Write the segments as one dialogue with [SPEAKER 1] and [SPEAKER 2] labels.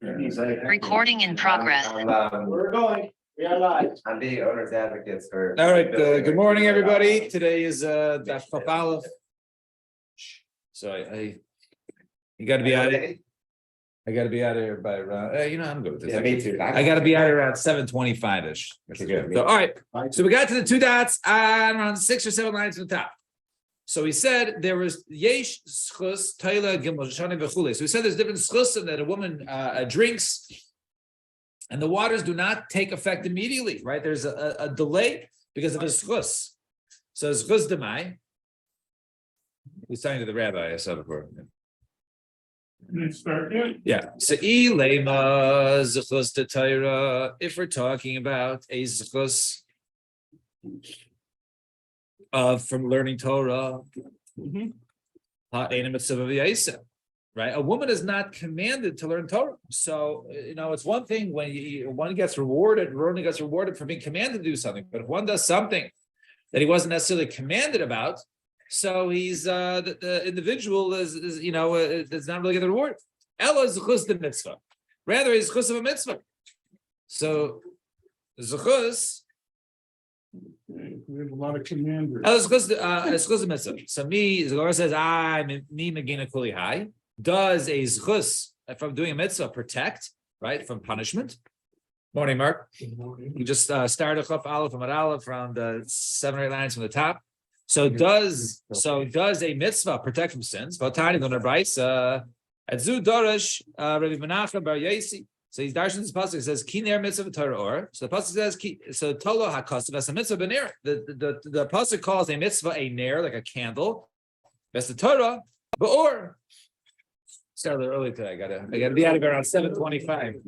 [SPEAKER 1] Recording in progress.
[SPEAKER 2] We're going. We are live.
[SPEAKER 3] I'm the owner's advocates for.
[SPEAKER 4] All right, good morning, everybody. Today is Daf Chaf Aleph. So you got to be out of here. I got to be out of here by around. I'm good with this.
[SPEAKER 3] Yeah, me too.
[SPEAKER 4] I got to be out of here around 7:25ish.
[SPEAKER 3] Okay.
[SPEAKER 4] So all right. So we got to the two dots on around 6 or 7 lines from the top. So he said there was yesh schus taila gimel shana v'chule. So he said there's different schusim that a woman drinks, and the waters do not take effect immediately. Right? There's a delay because of a schus. So schus demai. He's talking to the rabbi I saw before. Yeah. So ilema zechus de Torah. If we're talking about a zechus from learning Torah, right? A woman is not commanded to learn Torah. So it's one thing when one gets rewarded for being commanded to do something, but if one does something that he wasn't necessarily commanded about, so he's the individual is does not really get the reward. Ella is zechus de mitzvah, rather is zechus of a mitzvah. So zechus.
[SPEAKER 2] We have a lot of commanders.
[SPEAKER 4] So me, the Lord says, me Megina Kuli High. Does a zchus from doing a mitzvah protect, right, from punishment? Morning, Mark. You just started Chaf Aleph and Aleph from the 7 or 8 lines from the top. So does a mitzvah protect from sins? Vatani Donabraisa at Zu Dorish Rabbi Menachem Bar Yasi. So he's darshan this pasuk. It says Kiner mitzvah Torah or. So the pasuk says so Tolo hakosav as a mitzvah bener. The pasuk calls a mitzvah a ner, like a candle. That's the Torah, but or. Started a little early today. I gotta be out of here around 7:25.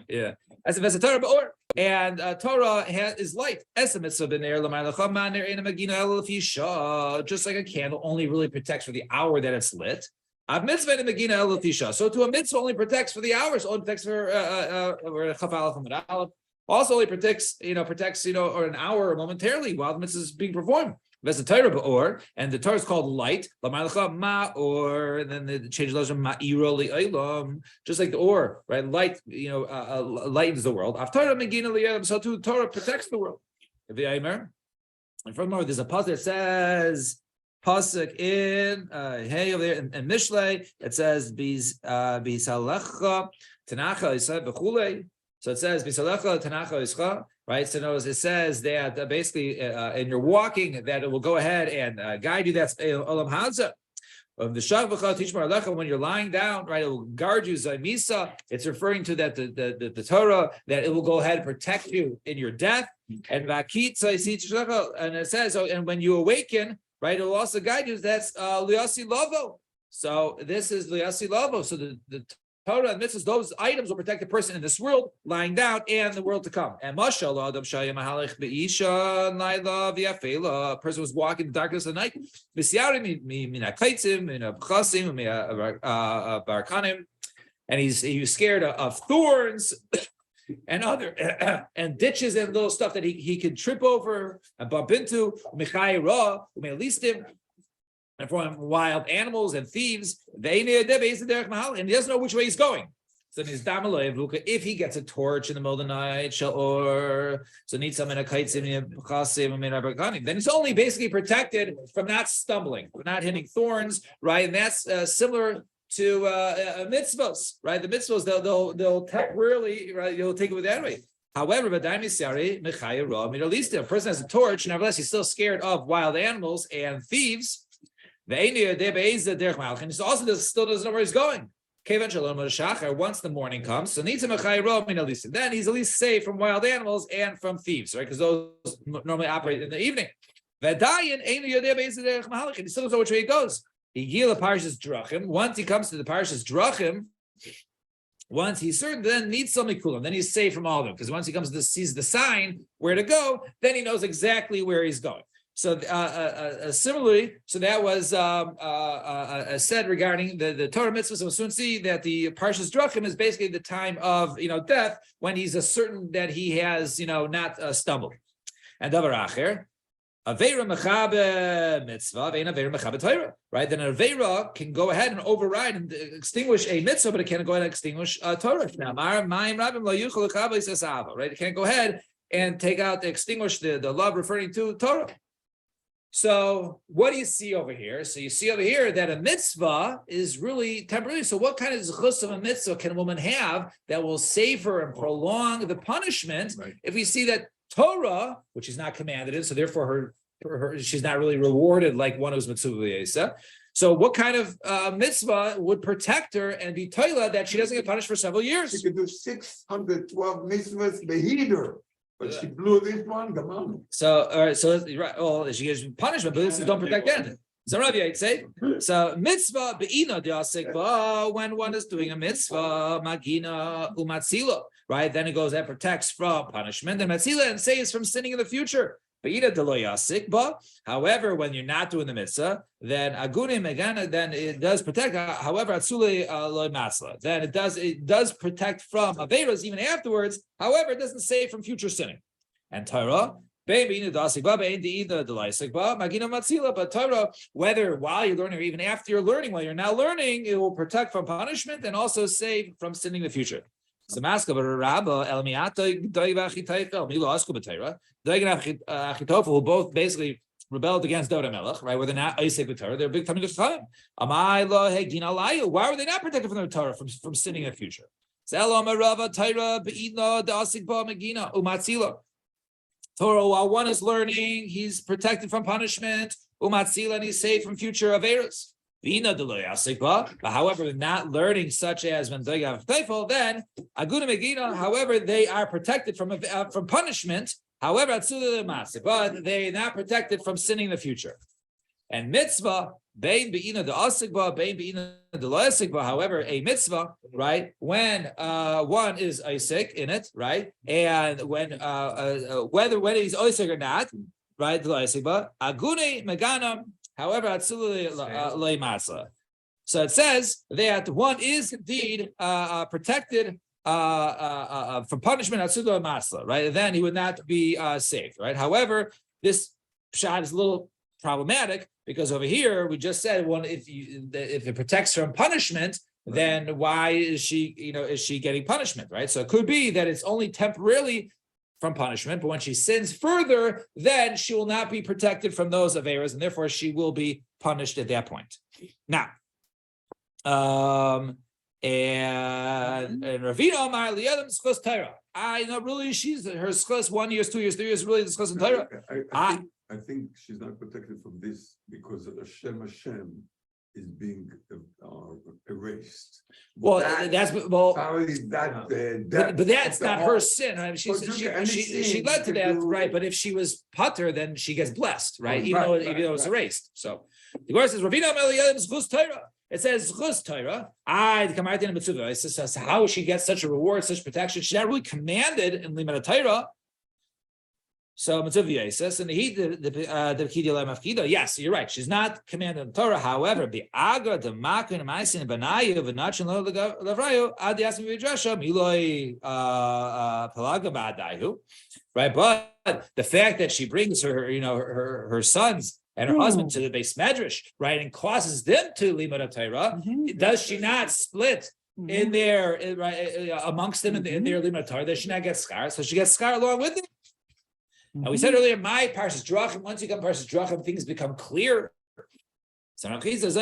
[SPEAKER 4] Yeah, as a Torah, but or and Torah is light. As a mitzvah bener l'maylacha maner ena magina elafisha. Just like a candle only really protects for the hour that it's lit. So to a mitzvah only protects for the hours, only protects for Chaf Aleph and Aleph. Also only protects or an hour momentarily while the mitzvah is being performed. That's the Torah or, and the Torah is called light. Or, and then they change the ma'iro, just like the or, right? Light, lightens the world. So too, Torah protects the world. And furthermore, there's a pasuk that says. Pasuk in hey over there in Mishlei, it says bisalecha tanacha isha b'chulei. So it says bisalecha tanacha isha, right? So notice it says that basically in your walking that it will go ahead and guide you. That's olam hazeh. The shavcha tishmar alecha, when you're lying down, right? It will guard you. Zaymisa. It's referring to that the Torah that it will go ahead and protect you in your death. And vakit and it says and when you awaken. Right, it will also guide you. That's Liasi Lavo. So this is Liasi Lavo. So the Torah and mitzvahs, those items will protect the person in this world, lying down, and the world to come. And Mashallah, Adam Shaya Mahalech Beisha Naila Viafela. A person was walking in the darkness of the night. And he was scared of thorns. And other and ditches and little stuff that he could trip over and bump into, and from wild animals and thieves, and he doesn't know which way he's going. So if he gets a torch in the middle of the night, then he's only basically protected from not stumbling, from not hitting thorns, right? And that's similar to mitzvahs, right? The mitzvahs they'll temporarily, right? You'll take it with that way. However, a person has a torch, nevertheless he's still scared of wild animals and thieves. And he also still doesn't know where he's going. Once the morning comes, so needs a then he's at least safe from wild animals and from thieves, right? Because those normally operate in the evening. He still doesn't know which way he goes. Once he comes to the Parshas Drachim, once he's certain, then needs some mikulam, then he's safe from all of them. Because once he comes to sees the sign where to go, then he knows exactly where he's going. So similarly, so that was said regarding the Torah mitzvahs. So we'll soon see that the Parshas Drachim is basically the time of death when he's certain that he has not stumbled. And davar acher. Aveira mechabe mitzvah, vein aveira mechabe Torah, right? Then an aveira can go ahead and override and extinguish a mitzvah, but it can't go ahead and extinguish Torah. Now, right? It can't go ahead and extinguish the love referring to Torah. So what do you see over here? So you see over here that a mitzvah is really temporary. So what kind of zechus of a mitzvah can a woman have that will save her and prolong the punishment?
[SPEAKER 2] Right.
[SPEAKER 4] If we see that Torah, which is not commanded in, so therefore her she's not really rewarded like one who's mitzvah v'yesa. So what kind of mitzvah would protect her and be toila that she doesn't get punished for several years?
[SPEAKER 1] She could do 612 mitzvahs behider, but she blew this one, come on.
[SPEAKER 4] So, all right, so right, well, she gets punishment, but this is don't protect that. So Rabbi I'd say, so mitzvah be'ina diasikva, when one is doing a mitzvah, magina umatzila, right? Then it goes and protects from punishment, and matzila and saves from sinning in the future. Be'ina deloyasikba. However, when you're not doing the mitzvah, then agunim megana, then it does protect. However, atzule loy matzla, then it does protect from averos even afterwards. However, it doesn't save from future sinning. And Torah. But Torah, whether while you're learning or even after you're learning, while you're now learning, it will protect from punishment and also save from sinning in the future. So who both basically rebelled against David Melech, right? Where they're not Isaac with Torah, they're big time of Chachamim. Why were they not protected from the Torah from sinning in the future? Torah, while one is learning, he's protected from punishment. Umatzila, and he's saved from future averos. But however, not learning, such as when Doigav Teifel, then Aguna Megina, however, they are protected from punishment. However, but they're not protected from sinning in the future. And mitzvah, bein beina the asigba, bein beina the loasigba. However, a mitzvah, right? When one is Isaac in it, right? And when when he's Isaac or not, right? The loasigba agune megana. However, atzulu leimasla. So it says that one is indeed protected from punishment atzulu masla, right? And then he would not be saved, right? However, this shot is a little problematic because over here we just said if it protects from punishment, then why is she getting punishment, right? So it could be that it's only temporarily from punishment, but when she sins further, then she will not be protected from those averas, and therefore she will be punished at that point. Now, and Ravina Amar Liadam Schos Torah. I know really she's her schos 1 year, 2 years, 3 years really the schos in Torah.
[SPEAKER 1] I think she's not protected from this because Hashem is being erased.
[SPEAKER 4] Well, but that's not her sin. I mean, she led to that, right? But if she was pater, then she gets blessed, right? Even though it's erased. So the Gemara says, Ravina Meliyah Zchus Torah. It says Zchus Torah. It says how she gets such a reward, such protection. She's not really commanded in Limud Torah. So Mitzvah says, and yes, you're right. She's not commanded in Torah. However, the agra the makun ma'asin banayu v'nachin lo lavrayu ad yasim v'drasha miloi palaga ba'adayu, right? But the fact that she brings her sons and her husband to the base medrash, right, and causes them to limud Torah, does she not split in their amongst them in their limud Torah? Does she not get scar? So she gets scar along with it. And we said earlier, my Parshas Drachim, once you come Parshas Drachim, things become clear. So the person is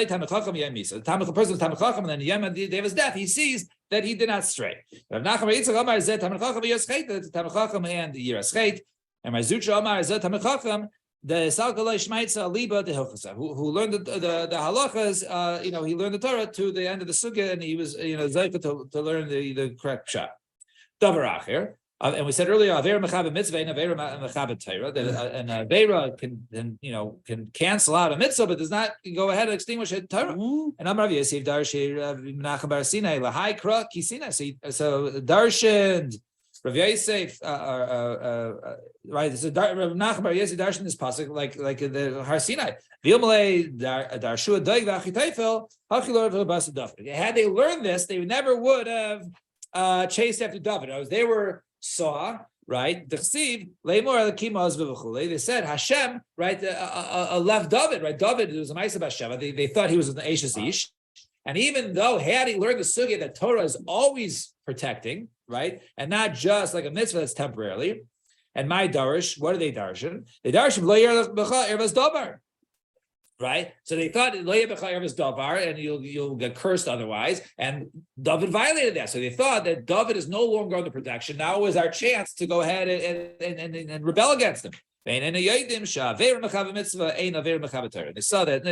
[SPEAKER 4] Tamil Chacham, and then Yom the day of his death, he sees that he did not stray. Rav Nachman Yitzchak Amar Zeh Tamil Chacham Yoscheit, the Tamil Chacham and the Yirascheit, and Marzutra Amar Zeh Tamil Chacham, the Salkalei Shmaitza Liba the Hilchasa, who learned the halachas. He learned the Torah to the end of the sugya, and he was zeicha to learn the correct shot. Davar Acher. And we said earlier, Avera Mechaber Mitzvah and Avera Mechaber Torah. An Avera can cancel out a mitzvah, but does not go ahead and extinguish a Torah. And Amar Yosef Darshan Menachem Bar Sinai Lahai Kra Kisina. So Darshan Rav Yosef, right? So Rav Menachem Bar Yosef Darshan this pasuk like the Har Sinai. V'yomale Darshu Doig VaChitayfel Hachilor VeLabas David. Had they learned this, they never would have chased after David. They saw right? They said Hashem, right? Left David, right? David was a Ma'aseh Basheva. They thought he was an Eishes Ish, and even though had he learned the sugya that Torah is always protecting, right, and not just like a mitzvah that's temporarily. And my darish, what are they darshan? They darshan lo yerach b'cha ervas davar. Right, so they thought lo yerach b'cha ervas davar, and you'll get cursed otherwise. And David violated that, so they thought that David is no longer under protection. Now is our chance to go ahead and rebel against him. They saw that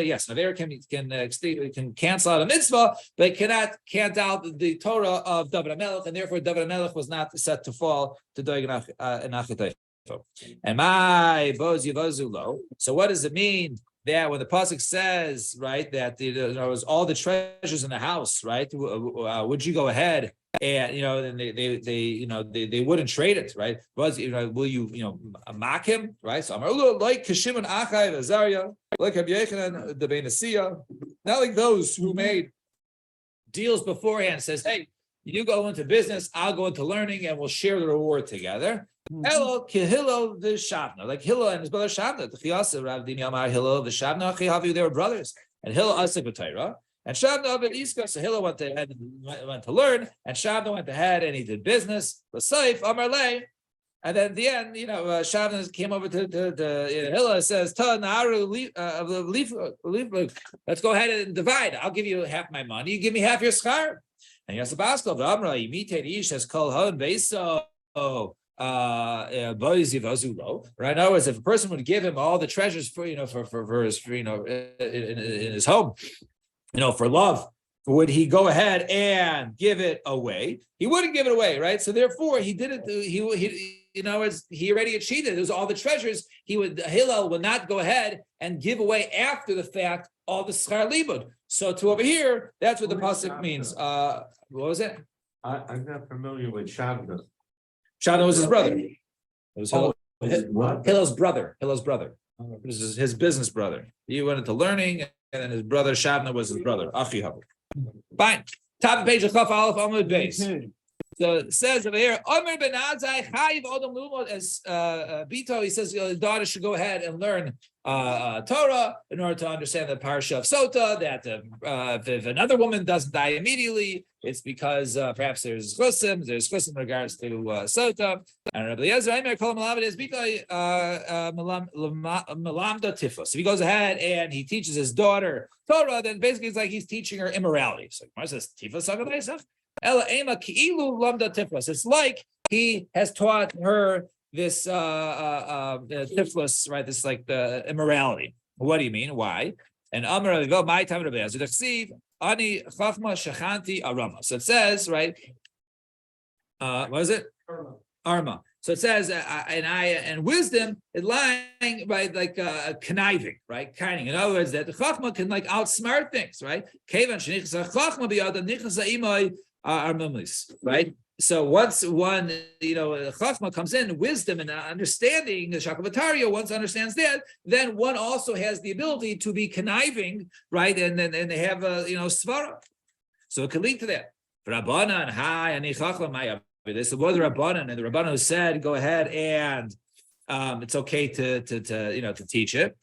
[SPEAKER 4] yes, Naver can cancel out a mitzvah, but cannot out the Torah of David HaMelech, and therefore David HaMelech was not set to fall to Doeg Nachitayfo. And my boz yivazu lo. So what does it mean that when the pasuk says, right, that there was all the treasures in the house, right? Would you go ahead? And then they wouldn't trade it, right? Was will you mock him, right? So I'm like Kishim and Achai Azariah, like Rabbi Yechanan the Benasiya, not like those who made deals beforehand. Says, hey, you go into business, I'll go into learning, and we'll share the reward together. Hello, Hillel the Shavna, like Hillel and his brother Shavna. The Chiyasa Rav Dini Amar Hillel the Shavna Chihavu, they were brothers, and Hillel Asik B'Torah. And Shavna of Iska, so Hillel went to learn, and Shavna went ahead and he did business. The Saif Amar Lei, and then at the end, Shavna came over to Hillel and says, "Ta na'aru let's go ahead and divide. I'll give you half my money. You give me half your schar." And Yasabaskal Amra imitate Ish has called Hon Beso. Right? In other words, if a person would give him all the treasures for his in his home, for love, would he go ahead and give it away? He wouldn't give it away, right? So therefore, he didn't. He already achieved it. It was all the treasures. Hillel would not go ahead and give away after the fact all the schar libud. So to over here, that's what the pasuk means. What was it?
[SPEAKER 3] I'm not familiar with Shavna.
[SPEAKER 4] Shavna was his brother. It was Hillel's brother. It was his business brother. He went into learning, and then his brother Shavna was his brother. Achihav. Fine. Top of page of Chaf Aleph Amud Beis. So it says over here, Omer ben Azai Chayiv Odom Lumot, as Bito, he says the daughter should go ahead and learn Torah in order to understand the parsha of Sota, that if another woman doesn't die immediately, it's because perhaps there's chusim in regards to Sota. And Rabbi Eliezer Aimer Kol Malamed is Bito Melamda Tifos. If he goes ahead and he teaches his daughter Torah, then basically it's like he's teaching her immorality. So Gemara says Tifos Agav. It's like he has taught her this tiflus, right? This like the immorality. What do you mean? Why? And Amar my time Ani Chachma Shachanti Arama. So it says, right? What is it? Arma. So it says, and wisdom is lying, right, like conniving, right? Cunning. In other words, that the Chachma can like outsmart things, right? Right? So once one, Chachma comes in, wisdom and understanding, the Shakavatario, once understands that, then one also has the ability to be conniving, right? And they have svara. So it can lead to that. Rabbanan, hi, and Chachma, this was the Rabbanan, and the Rabbanan who said, go ahead and it's okay to teach it.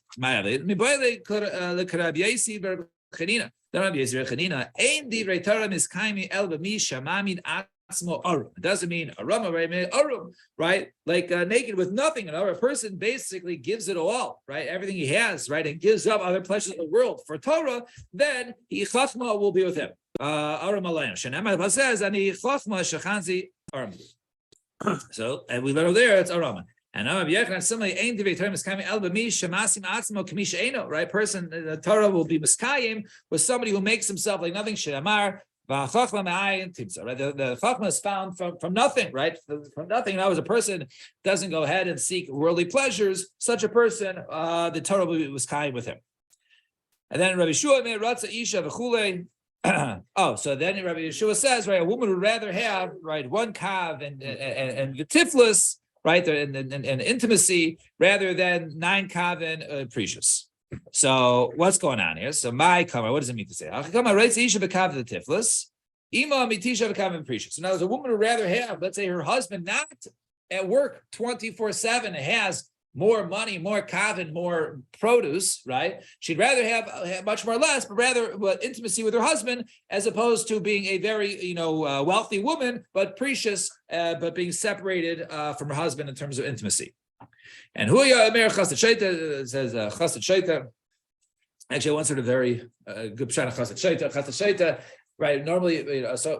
[SPEAKER 4] It doesn't mean arum, right? Like naked with nothing. A person basically gives it all, right? Everything he has, right? And gives up other pleasures of the world for Torah, then Chachma will be with him. Arum alayim. Shenema says, ani Chachma shachanzi arum. So, and we learn over there, it's arum. And similarly, right? Person, the Torah will be miskayim with somebody who makes himself like nothing. Shemar. Right? The Chachma is found from nothing, right? From nothing. Now, as a person doesn't go ahead and seek worldly pleasures, such a person, the Torah was kind with him. And then Rabbi Yeshua made Ratza Isha v'chulei. So then Rabbi Yeshua says, right, a woman would rather have, right, one kav and the tiflus, right, and intimacy, rather than 9 kav and precious. So what's going on here? So my kamar, what does it mean to say? So now there's a woman would rather have, let's say, her husband not at work 24/7, has more money, more kavod, more produce, right? She'd rather have much more less, but rather intimacy with her husband, as opposed to being a very, wealthy woman, but precious, but being separated from her husband in terms of intimacy. And Huya Amer Chassid Shaita says Chassid Shaita. Actually, one sort of very good pshat of Chassid Shaita. Chassid Shaita, right? Normally, so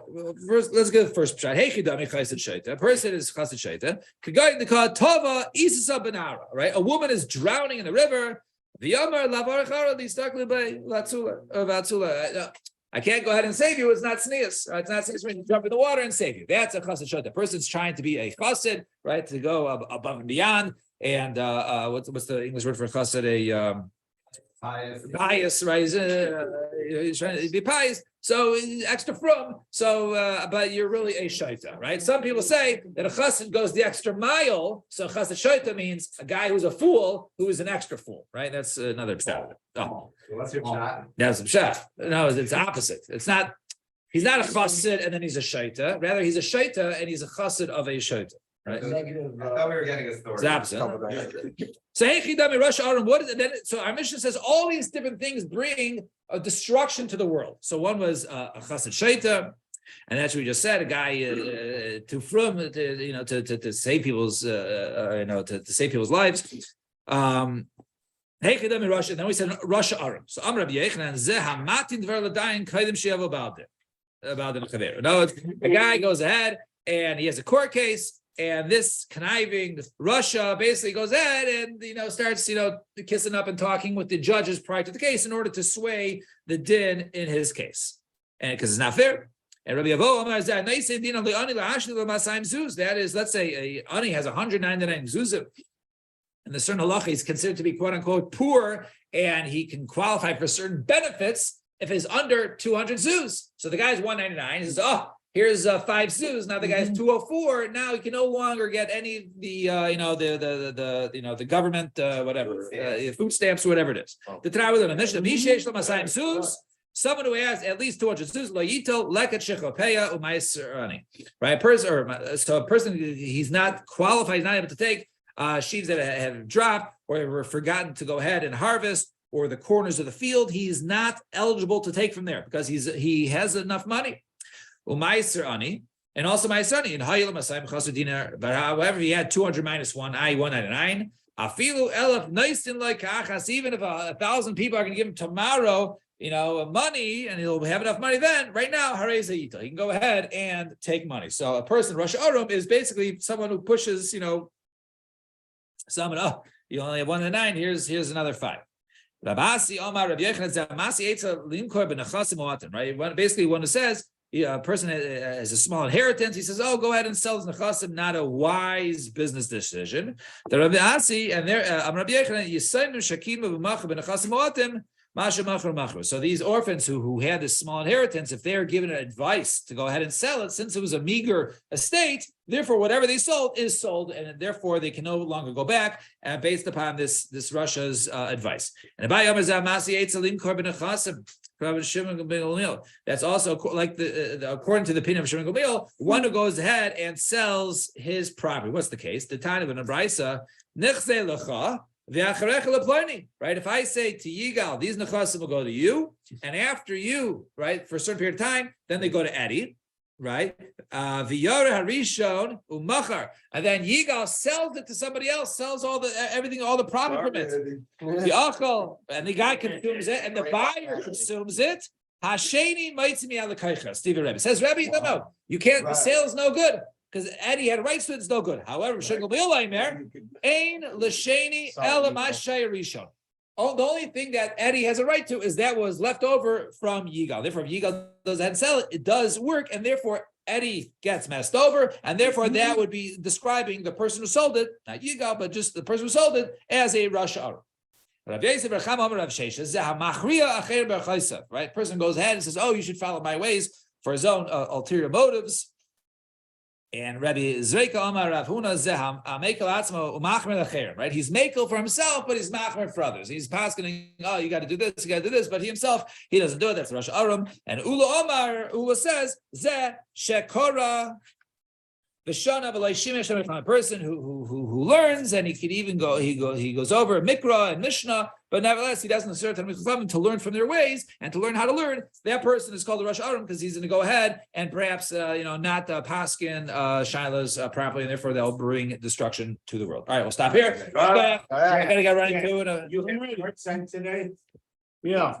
[SPEAKER 4] first, let's get the first pshat. Hey, Chidami Chassid Shaita. A person is Chassid Shaita. Kagayit Nikah Tova Isasa Benara. Right? A woman is drowning in the river. V'yamar Lavar Chara Listakli Bay Vatsula. I can't go ahead and save you. It's not sneeze. It's not sneeze when you jump in the water and save you. That's a Chassid Shaita. The person's trying to be a Chassid, right? To go above and beyond. And what's the English word for Chassid? Pious, right? He's trying to be pious, so extra from. So, but you're really a shaita, right? Some people say that a chassid goes the extra mile. So chassid shaita means a guy who's a fool who is an extra fool, right? That's another pshat. Oh,
[SPEAKER 3] So what's your shot?
[SPEAKER 4] that's a pshat. No, it's opposite. It's not. He's not a chassid and then he's a shaita. Rather, he's a shaita and he's a chassid of a shaita. Right.
[SPEAKER 3] I thought we were getting a story.
[SPEAKER 4] It's the opposite. So hey, Chidami Rosh Aaron, what is it? Then, so our mission says all these different things bring a destruction to the world. So one was a chassid shaita, and that's what we just said. A guy to save people's to save people's lives. Hey, Chidami Rosh, and then we said Rosh Aaron. So Amr Rabbi Yechanan zeh hamatin dvar l'dayin kaidim she'avo ba'aldim. About the chaver. No, the guy goes ahead and he has a court case. And this conniving Russia basically goes ahead and starts kissing up and talking with the judges prior to the case in order to sway the din in his case, and because it's not fair. And Rabbi Avo Amar that is, let's say a ani has 199 zuzim, and the certain halacha is considered to be quote unquote poor, and he can qualify for certain benefits if he's under 200 zuz. So the guy's 199. He says, "Oh, here's 5 zuz." Now the guy's 204. Now he can no longer get any of the the government whatever food stamps or whatever it is. The try with him. Someone who has at least 200 zuz, right? So a person he's not qualified, he's not able to take sheaves that have dropped or were forgotten to go ahead and harvest, or the corners of the field. He's not eligible to take from there because he has enough money. Umaiser ani, and also Maiser ani in Hayil Masayim Chasu Dinar. But however, he had 200 minus 1, 199. Afilu elef noisin like kachas. Even if 1,000 people are going to give him tomorrow, money, and he'll have enough money then. Right now, Harei Zayita, he can go ahead and take money. So a person, Rosh Arum, is basically someone who pushes, someone. Oh, you only have 109. Here's another 5. Rabasi Omar Rabbi Yechanan Zamasi Eitza Limkor Benachasim Moatim. Right, basically, one who says. A person has a small inheritance. He says, "Oh, go ahead and sell his nechasim." Not a wise business decision. The Rabbi Asi and there, Rabbi Yechanan Yisayim Shakim B'Machar B'Nechasim Moatim Masha Machar Machar. So these orphans who had this small inheritance, if they are given advice to go ahead and sell it, since it was a meager estate, therefore whatever they sold is sold, and therefore they can no longer go back. Based upon this Russia's advice. And Abai Amar Zamasi Eitzalim Kor B'Nechasim. That's also like according to the opinion of Shimon Gamliel, one who goes ahead and sells his property. What's the case? The time of an abraisa, right? If I say to Yigal, these nechasim will go to you, and after you, right, for a certain period of time, then they go to Eddie, right? V'yore harishon umachar, and then Yigal sells it to somebody else, sells all the property permits. The achal, and the guy consumes it, and the buyer consumes it. Hasheni maitzimi ala kaicha. Stephen Rebbe says, Rebbe, no, you can't. The sale is no good because Eddie had rights to it. It's no good. However, Shegel Bi'olaymer ein l'sheni ela mashay rishon. Oh, the only thing that Eddie has a right to is that was left over from Yigal. Therefore, if Yigal does ahead and sell it, it does work, and therefore Eddie gets messed over, and therefore that would be describing the person who sold it, not Yigal, but just the person who sold it, as a Rosh Arum. Right? Person goes ahead and says, "Oh, you should follow my ways," for his own ulterior motives. And Rabbi Zreika Amar Rav Huna Zeham Mekel Atzmo Umachmer Lecherim. Right, he's mekel for himself, but he's machmer for others. He's paskening, "Oh, you got to do this, you got to do this," but he himself doesn't do it. That's Rosh Arum. And Ula Omar Ula says Zeh Shekora The shana of a person who learns, and he could even he goes over Mikra and Mishnah, but nevertheless he doesn't assert to learn from their ways and to learn how to learn. That person is called the Rosh Aram because he's going to go ahead and perhaps not paskin shilas properly, and therefore they'll bring destruction to the world. All right, we'll stop here. I gotta get running to it.
[SPEAKER 2] You sent today? Yeah.